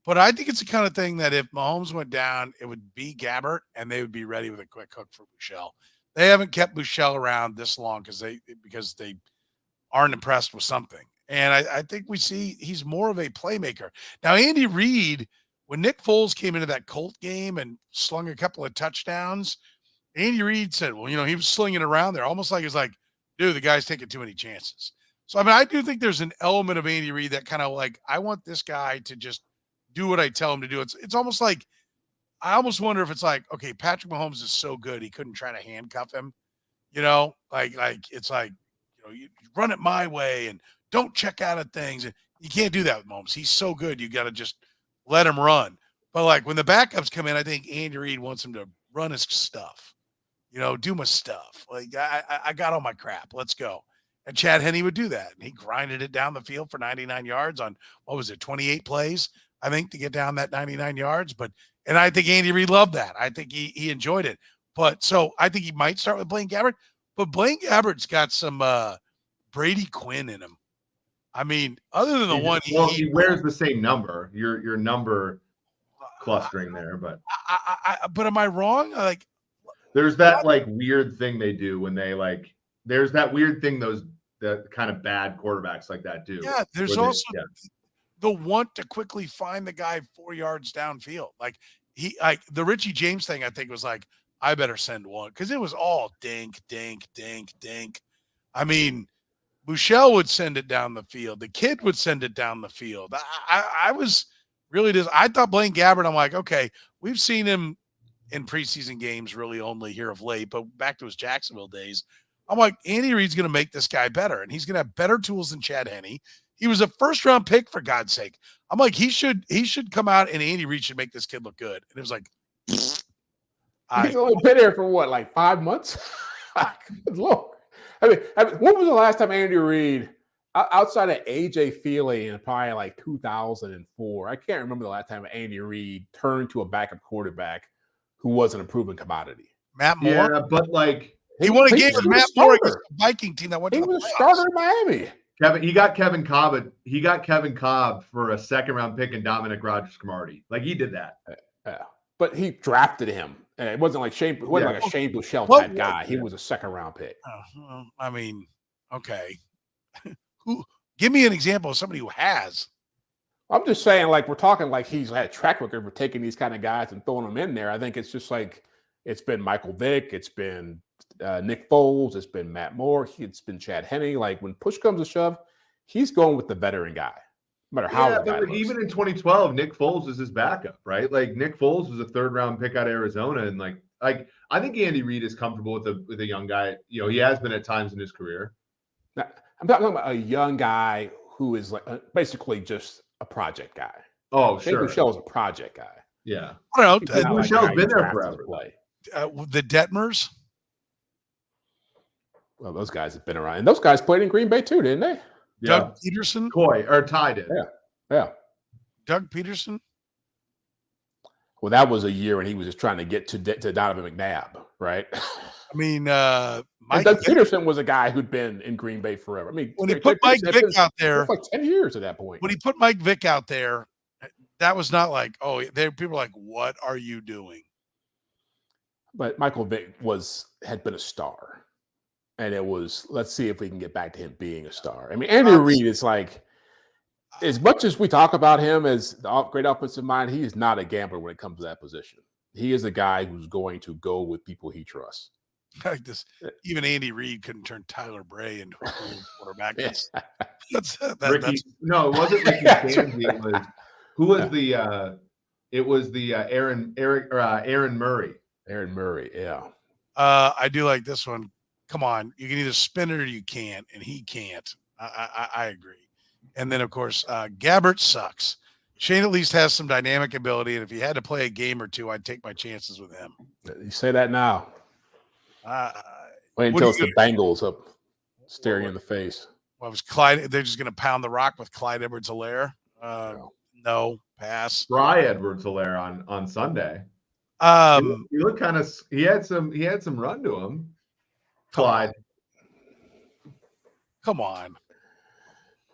A: but I think it's the kind of thing that if Mahomes went down, it would be Gabbert, and they would be ready with a quick hook for Bouchel. They haven't kept Bouchel around this long because they aren't impressed with something. And I think we see he's more of a playmaker. Now, Andy Reid, when Nick Foles came into that Colt game and slung a couple of touchdowns, Andy Reid said, well, he was slinging around there almost like, it's like, dude, the guy's taking too many chances. So, I mean, I do think there's an element of Andy Reid that kind of like, I want this guy to just do what I tell him to do. It's almost like, I almost wonder if it's like, okay, Patrick Mahomes is so good, he couldn't try to handcuff him, like it's like, you run it my way and don't check out of things. And you can't do that with Mahomes. He's so good. You got to just let him run. But like when the backups come in, I think Andy Reid wants him to run his stuff, do my stuff. Like I got all my crap. Let's go. And Chad Henne would do that. And he grinded it down the field for 99 yards on, 28 plays, I think, to get down that 99 yards. And I think Andy Reid loved that. I think he enjoyed it. But so I think he might start with Blaine Gabbert. But Blaine Gabbert's got some Brady Quinn in him. I mean, other than the one
D: he wears the same number. Your number clustering there, but
A: but am I wrong? Like,
D: there's that like weird thing they do when they like. There's that weird thing that kind of bad quarterbacks like that do.
A: Yeah, there's also the want to quickly find the guy 4 yards downfield. Like the Richie James thing, I think was like, I better send one, because it was all dink, dink, dink, dink. I mean, Bouchel would send it down the field. The kid would send it down the field. I was really I thought Blaine Gabbert, I'm like, okay, we've seen him in preseason games really only here of late, but back to his Jacksonville days, I'm like, Andy Reid's going to make this guy better, and he's going to have better tools than Chad Henne. He was a first-round pick, for God's sake. I'm like, he should come out, and Andy Reid should make this kid look good. And it was like,
C: he's only been here for what, like 5 months? Good Lord. I mean, when was the last time Andy Reid, outside of AJ Feely in probably like 2004, I can't remember the last time Andy Reid turned to a backup quarterback who wasn't a proven commodity.
A: Matt Moore?
D: Yeah, but like
A: he won a game with Matt Moore against the Viking team that went to the playoffs. He was a
C: starter in Miami.
D: He got Kevin Cobb. He got Kevin Cobb for a second-round pick and Dominic Rodgers-Cromartie. Like, he did that.
C: Yeah, but he drafted him. And it wasn't like Shane. It wasn't like a Shane Bouchel type guy. He was a second-round pick.
A: I mean, okay. Give me an example of somebody who has.
C: I'm just saying, like, we're talking like he's had a track record for taking these kind of guys and throwing them in there. I think it's just like it's been Michael Vick, it's been Nick Foles, it's been Matt Moore, it's been Chad Henne. Like, when push comes to shove, he's going with the veteran guy, no matter how.
D: But even in 2012, Nick Foles was his backup, right? Like, Nick Foles was a third-round pick out of Arizona, and like I think Andy Reid is comfortable with a young guy. He has been at times in his career.
C: Now, I'm talking about a young guy who is like basically just a project guy.
D: Oh,
C: Shane
D: sure.
C: Bouchel is a project guy.
D: Yeah.
A: I don't know.
D: Bouchel's been there forever.
A: The Detmers.
C: Well, those guys have been around. And those guys played in Green Bay too, didn't they?
D: Yeah.
A: Doug Peterson.
D: Ty did.
C: Yeah.
A: Doug Peterson.
C: Well, that was a year when he was just trying to get to Donovan McNabb, right?
A: I mean,
C: Doug Peterson was a guy who'd been in Green Bay forever. I mean,
A: when he put Mike Vick out there,
C: like 10 years at that point.
A: When he put Mike Vick out there, that was not like, people were like, what are you doing?
C: But Michael Vick had been a star. And it was, let's see if we can get back to him being a star. I mean, Andy Reid is like, as much as we talk about him as the great offensive mind, he is not a gambler when it comes to that position. He is a guy who's going to go with people he trusts.
A: Like this, even Andy Reid couldn't turn Tyler Bray into a quarterback.
D: No, it wasn't Ricky Stanley. It was the Aaron Murray.
C: Aaron Murray, yeah.
A: I do like this one. Come on, you can either spin it or you can't, and he can't. I agree. And then, of course, Gabbert sucks. Shane at least has some dynamic ability, and if he had to play a game or two, I'd take my chances with him.
C: You say that now. Wait until it's the Bengals up staring in the face.
A: Well, was Clyde? They're just going to pound the rock with Clyde Edwards-Helaire. No, pass.
D: Clyde Edwards-Helaire on Sunday. He looked kind of. He had some run to him. Clyde.
A: Come on.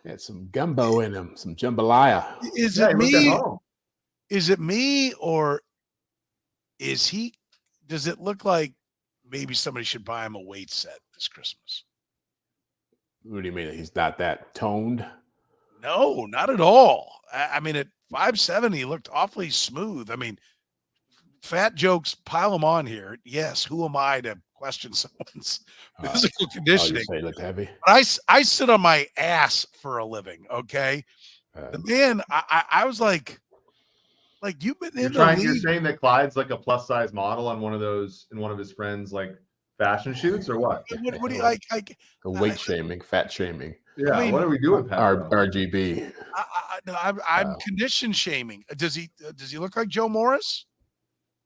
C: He had some gumbo in him, some jambalaya.
A: Is it me? Is it me, or is he? Does it look like maybe somebody should buy him a weight set this Christmas?
C: What do you mean? He's not that toned?
A: No, not at all. I mean, at 5'7", he looked awfully smooth. I mean, fat jokes, pile them on here. Yes, who am I to question someone's physical conditioning?
C: You say he looked heavy.
A: But I sit on my ass for a living, okay? The man, I was like you've been in the league.
D: You're saying that Clyde's like a plus size model on one of those in one of his friends' like fashion shoots or what?
A: What do you like?
C: The weight shaming, fat shaming.
D: Yeah, I mean, what are we doing, Pat?
C: RGB.
A: I'm condition shaming. Does he look like Joe Morris?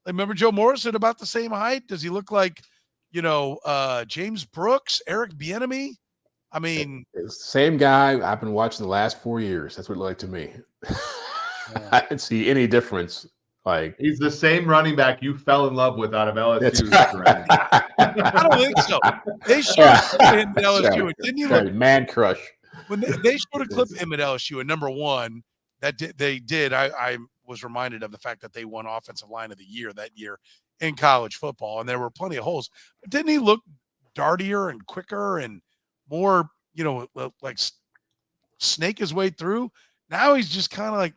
A: Remember Joe Morris at about the same height? Does he look like, James Brooks, Eric Bieniemy? I mean,
C: it's the same guy I've been watching the last 4 years. That's what it looked like to me. I didn't see any difference. Like,
D: he's the same running back you fell in love with out of LSU.
A: I don't think so. They showed him at LSU. Didn't you look
C: man crush?
A: When they showed a clip of him at LSU, and number one, they did. I was reminded of the fact that they won Offensive Line of the Year that year in college football, and there were plenty of holes. But didn't he look dartier and quicker and more, like snake his way through? Now he's just kind of like,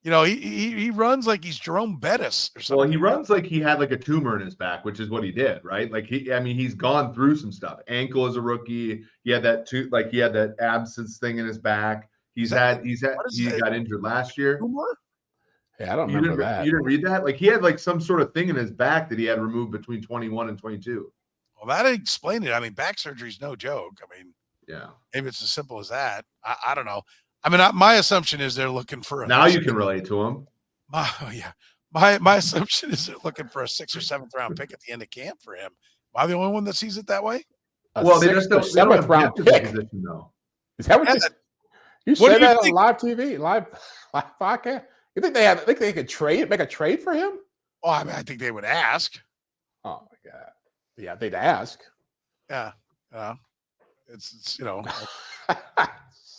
A: he runs like he's Jerome Bettis or something.
D: Well, he runs like he had like a tumor in his back, which is what he did, right? Like he's gone through some stuff. Ankle as a rookie, he had that abscess thing in his back. He got injured last year.
A: Tumor?
C: Yeah, I don't remember that.
D: You didn't read that? Like he had like some sort of thing in his back that he had removed between 21 and 22.
A: Well, that explained it. I mean, back surgery is no joke. I mean,
D: yeah,
A: maybe it's as simple as that. I don't know. I mean, my assumption is they're looking for
D: now you can relate to him.
A: My assumption is they're looking for a 6th or 7th round pick at the end of camp for him. Am I the only one that sees it that way?
D: Well, they just don't have
C: round pick.
D: Position, though.
C: Is that what you said that on live TV, live podcast? You think they could make a trade for him?
A: Oh, I mean, I think they would ask.
C: Oh my God. Yeah, they'd ask.
A: Yeah. It's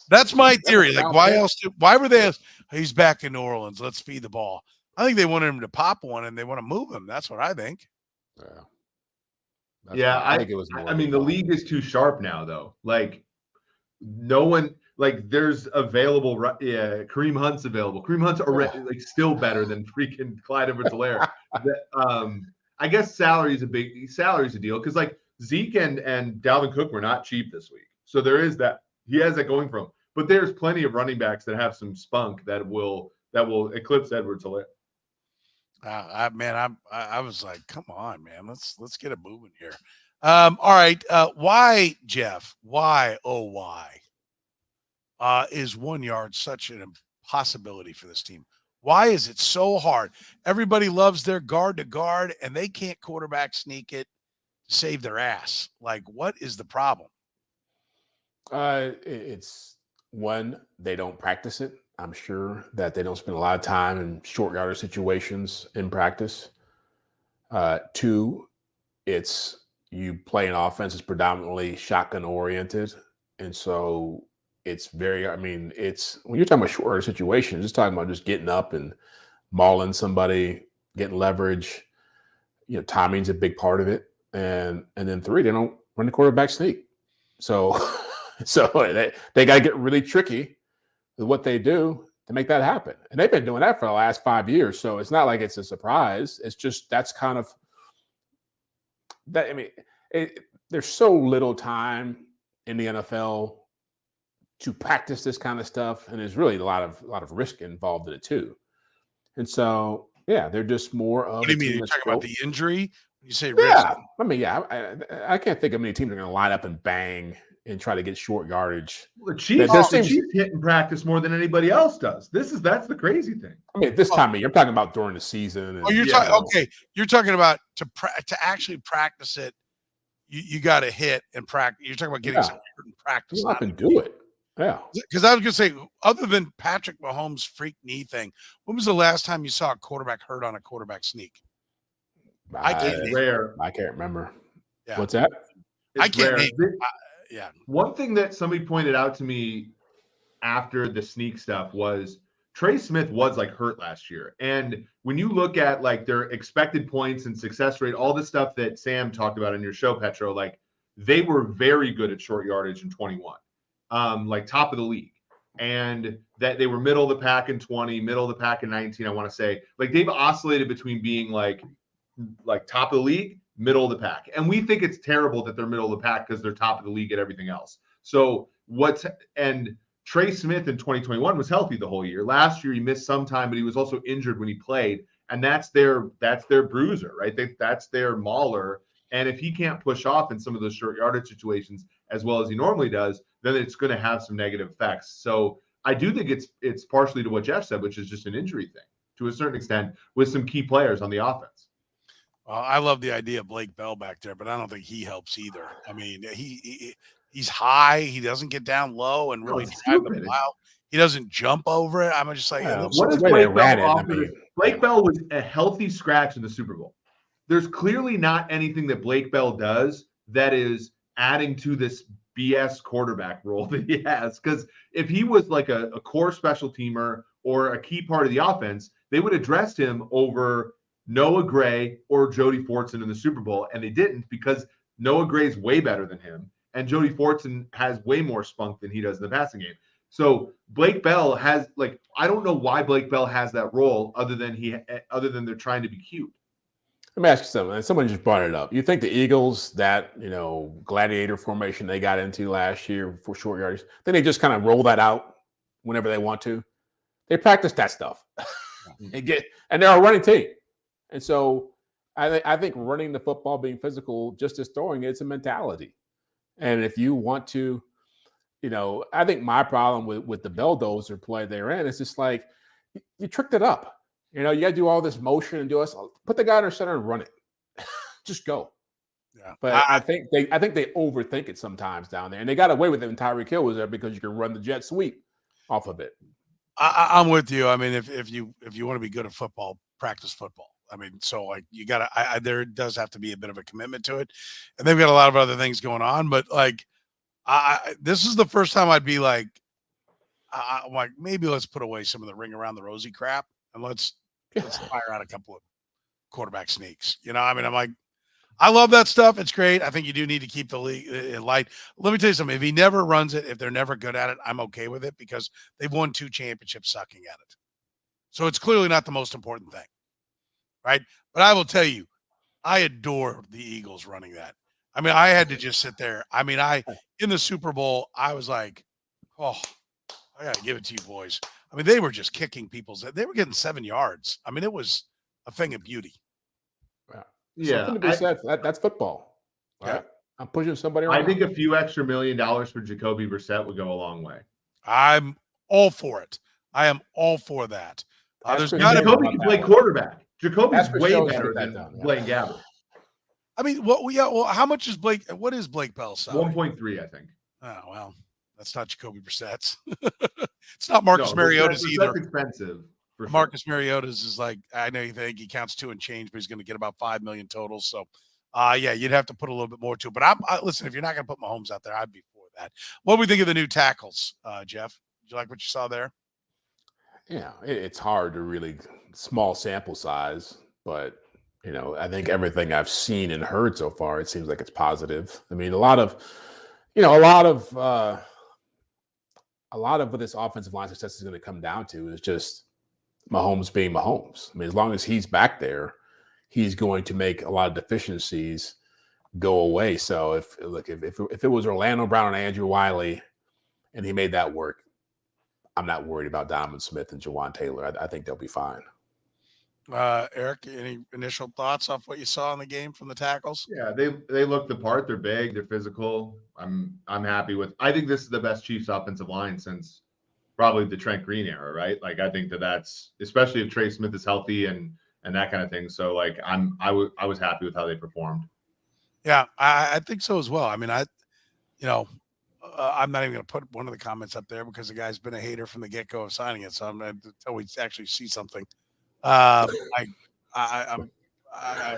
A: that's my theory. Like, why were they? He's back in New Orleans. Let's feed the ball. I think they wanted him to pop one and they want to move him. That's what I think.
D: Yeah. I think it was. I mean, the league is too sharp now, though. Like, no one. Like, there's available. Yeah, Kareem Hunt's available. Kareem Hunt's already like still better than freaking Clyde Edwards-Helaire. I guess salary's a deal because like Zeke and Dalvin Cook were not cheap this week, so there is that. He has that going for him. But there's plenty of running backs that have some spunk that will eclipse Edwards-Helaire.
A: I was like, come on, man, let's get it moving here. All right, why, Jeff? Why is 1 yard such an impossibility for this team? Why is it so hard? Everybody loves their guard to guard, and they can't quarterback sneak it to save their ass. Like, what is the problem?
C: It's one, they don't practice it. I'm sure that they don't spend a lot of time in short yardage situations in practice. Two, it's you play an offense that's predominantly shotgun oriented. And so it's when you're talking about short yardage situations, just talking about just getting up and mauling somebody, getting leverage. Timing's a big part of it. And then three, they don't run the quarterback sneak. So they got to get really tricky with what they do to make that happen. And they've been doing that for the last 5 years. So it's not like it's a surprise. It's just that's kind of that. I mean, there's so little time in the NFL to practice this kind of stuff. And there's really a lot of risk involved in it too. And so, yeah, they're just more of.
A: What do you mean? You're talking about the injury? When you say risk?
C: Yeah. I mean, I can't think of many teams that are going to line up and bang and try to get short yardage.
D: Well, the Chiefs hit in practice more than anybody else does. That's the crazy thing.
C: I mean, this time of year, I'm talking about during the season.
A: You're talking about to actually practice it. You got to hit and practice. You're talking about getting some in practice.
C: You can do it. Yeah.
A: Because I was going to say, other than Patrick Mahomes' freak knee thing, when was the last time you saw a quarterback hurt on a quarterback sneak? I can't
D: It's
A: name
D: rare.
C: I can't remember.
A: Yeah.
C: What's that?
A: I
D: It's
A: can't
D: rare.
A: name. Yeah.
D: One thing that somebody pointed out to me after the sneak stuff was Trey Smith was like hurt last year. And when you look at like their expected points and success rate, all the stuff that Sam talked about in your show, Petro, like they were very good at short yardage in 21, like top of the league. And that they were middle of the pack in 20, middle of the pack in 19, I want to say. Like they've oscillated between being like top of the league, middle of the pack. And we think it's terrible that they're middle of the pack because they're top of the league at everything else. So Trey Smith in 2021 was healthy the whole year. Last year he missed some time, but he was also injured when he played. And that's their bruiser, right? That's their mauler. And if he can't push off in some of those short yardage situations as well as he normally does, then it's going to have some negative effects. So I do think it's partially to what Jeff said, which is just an injury thing to a certain extent with some key players on the offense.
A: I love the idea of Blake Bell back there, but I don't think he helps either. I mean, he's high. He doesn't get down low and really drive the plow. He doesn't jump over it. I'm just like,
D: what does Blake Bell offer? Blake Bell was a healthy scratch in the Super Bowl. There's clearly not anything that Blake Bell does that is adding to this BS quarterback role that he has. Because if he was like a core special teamer or a key part of the offense, they would have dressed him over Noah Gray or Jody Fortson in the Super Bowl, and they didn't because Noah Gray is way better than him, and Jody Fortson has way more spunk than he does in the passing game. So Blake Bell has I don't know why Blake Bell has that role other than they're trying to be cute.
C: Let me ask you something. Someone just brought it up. You think the Eagles, that gladiator formation they got into last year for short yardage, then they just kind of roll that out whenever they want to? They practice that stuff, and they're a running team. And so I think running the football, being physical, just as throwing, it's a mentality. And if you want to, I think my problem with the Belldozer play they're in is just like you tricked it up. You got to do all this motion and put the guy in the center and run it. Just go. Yeah. But I think they overthink it sometimes down there, and they got away with it when Tyreek Hill was there because you can run the jet sweep off of it.
A: I'm with you. I mean, if you want to be good at football, practice football. I mean, so like you got to. There does have to be a bit of a commitment to it, and they've got a lot of other things going on. But this is the first time I'd be like, I'm like, maybe let's put away some of the ring around the rosy crap and let's fire out a couple of quarterback sneaks. I mean, I'm like, I love that stuff. It's great. I think you do need to keep the league light. Let me tell you something. If he never runs it, if they're never good at it, I'm okay with it because they've won 2 championships sucking at it. So it's clearly not the most important thing, right? But I will tell you, I adore the Eagles running that. I mean, I had to just sit there. I mean, in the Super Bowl, I was like, oh, I got to give it to you boys. I mean, they were just kicking they were getting 7 yards. I mean, it was a thing of beauty.
C: Yeah. Something to be said. That's football. Right? Yeah. I'm pushing somebody around.
D: I think a few extra $1 million for Jacoby Brissett would go a long way.
A: I'm all for it. I am all for that.
D: Jacoby can play quarterback. Jacoby's way better than Blaine Gabbert.
A: I mean, well, how much is Blake? What is Blake Bell's salary?
D: 1.3, I think.
A: Oh, well, that's not Jacoby Brissett's. It's not Marcus Mariota's either.
D: That's expensive.
A: Marcus Mariota's is like, I know you think he counts 2 and change, but he's going to get about 5 million total. So, yeah, you'd have to put a little bit more to it. But listen, if you're not going to put Mahomes out there, I'd be for that. What do we think of the new tackles, Jeff? Did you like what you saw there?
C: Yeah, it's hard to really small sample size, but I think everything I've seen and heard so far, it seems like it's positive. I mean, a lot of what this offensive line success is going to come down to is just Mahomes being Mahomes. I mean, as long as he's back there, he's going to make a lot of deficiencies go away. So if it was Orlando Brown and Andrew Wiley and he made that work, I'm not worried about Donovan Smith and Jawan Taylor. I think they'll be fine.
A: Eric, any initial thoughts off what you saw in the game from the tackles?
D: Yeah, they look the part. They're big. They're physical. I'm happy with. I think this is the best Chiefs offensive line since probably the Trent Green era, right? Like I think that's especially if Trey Smith is healthy and that kind of thing. So like I was happy with how they performed.
A: Yeah, I think so as well. I mean, I'm not even going to put one of the comments up there because the guy's been a hater from the get-go of signing it. So I'm going to until we actually see something. I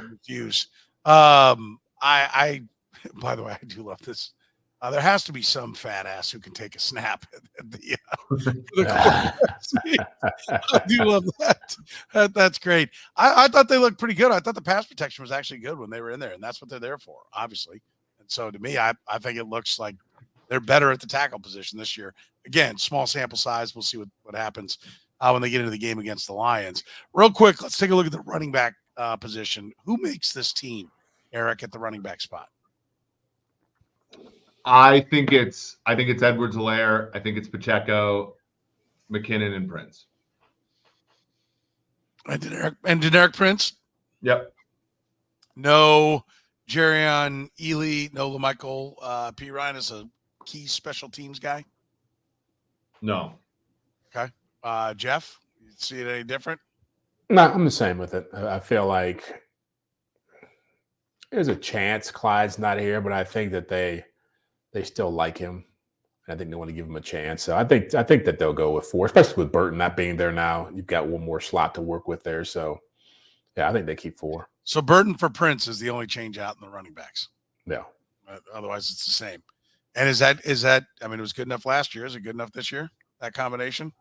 A: refuse. I by the way, I do love this. There has to be some fat ass who can take a snap at the I do love that. That's great. I thought they looked pretty good. I thought the pass protection was actually good when they were in there, and that's what they're there for, obviously. And so to me, I think it looks like they're better at the tackle position this year. Again, small sample size. We'll see what happens when they get into the game against the Lions. Real quick, let's take a look at the running back position. Who makes this team, Eric, at the running back spot?
D: I think it's Edwards-Helaire. I think it's Pacheco, McKinnon, and Prince.
A: And Deneric Prince?
D: Yep.
A: No Jerrion Ely, no LaMichael P. Ryan is a key special teams guy?
D: No.
A: Okay. Jeff, you see it any different?
C: No, I'm the same with it. I feel like there's a chance Clyde's not here, but I think that they still like him. I think they want to give him a chance. So I think that they'll go with 4, especially with Burton not being there now. You've got one more slot to work with there. So, yeah, I think they keep 4.
A: So Burton for Prince is the only change out in the running backs.
C: Yeah.
A: Otherwise, it's the same. And is that? I mean, it was good enough last year. Is it good enough this year? That combination?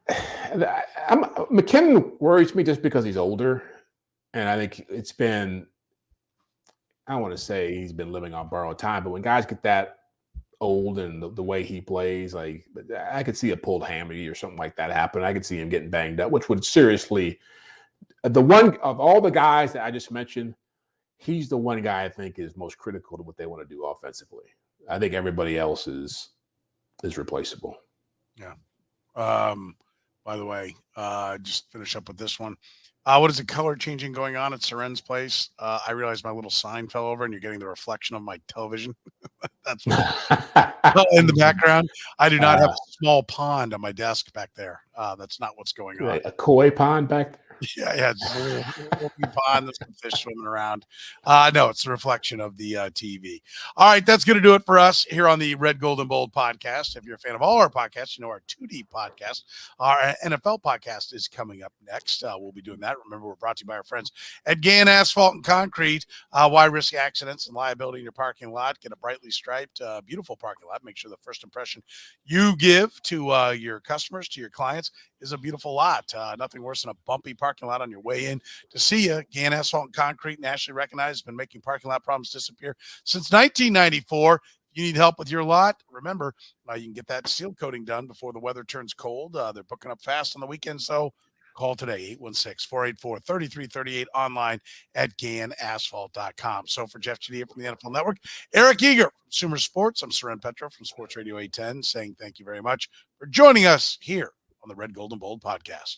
C: McKinnon worries me just because he's older, and I think it's been. I don't want to say he's been living on borrowed time, but when guys get that old and the way he plays, like I could see a pulled hammy or something like that happen. I could see him getting banged up, which would seriously. The one of all the guys that I just mentioned, he's the one guy I think is most critical to what they want to do offensively. I think everybody else is replaceable.
A: Yeah. By the way, just finish up with this one. What is the color changing going on at Soren's place? I realized my little sign fell over and you're getting the reflection of my television. That's in the background. I do not have a small pond on my desk back there. That's not what's going on.
C: A koi pond back there?
A: Yeah, just a little pond. There's some fish swimming around. No, it's the reflection of the TV. All right, that's going to do it for us here on the Red, Gold, and Bold podcast. If you're a fan of all our podcasts, you know our 2D podcast, our NFL podcast is coming up next. We'll be doing that. Remember, we're brought to you by our friends at Gann Asphalt and Concrete. Why risk accidents and liability in your parking lot? Get a brightly striped, beautiful parking lot. Make sure the first impression you give to your customers, to your clients, is a beautiful lot. Nothing worse than a bumpy parking lot on your way in to see you. Gann Asphalt and Concrete, nationally recognized, has been making parking lot problems disappear since 1994. If you need help with your lot, remember, you can get that seal coating done before the weather turns cold. They're booking up fast on the weekend, so call today, 816-484-3338, online at GannAsphalt.com. So for Jeff Chadiha from the NFL Network, Eric Eager from Consumer Sports, I'm Soren Petro from Sports Radio 810, saying thank you very much for joining us here on the Red, Gold, and Bold podcast.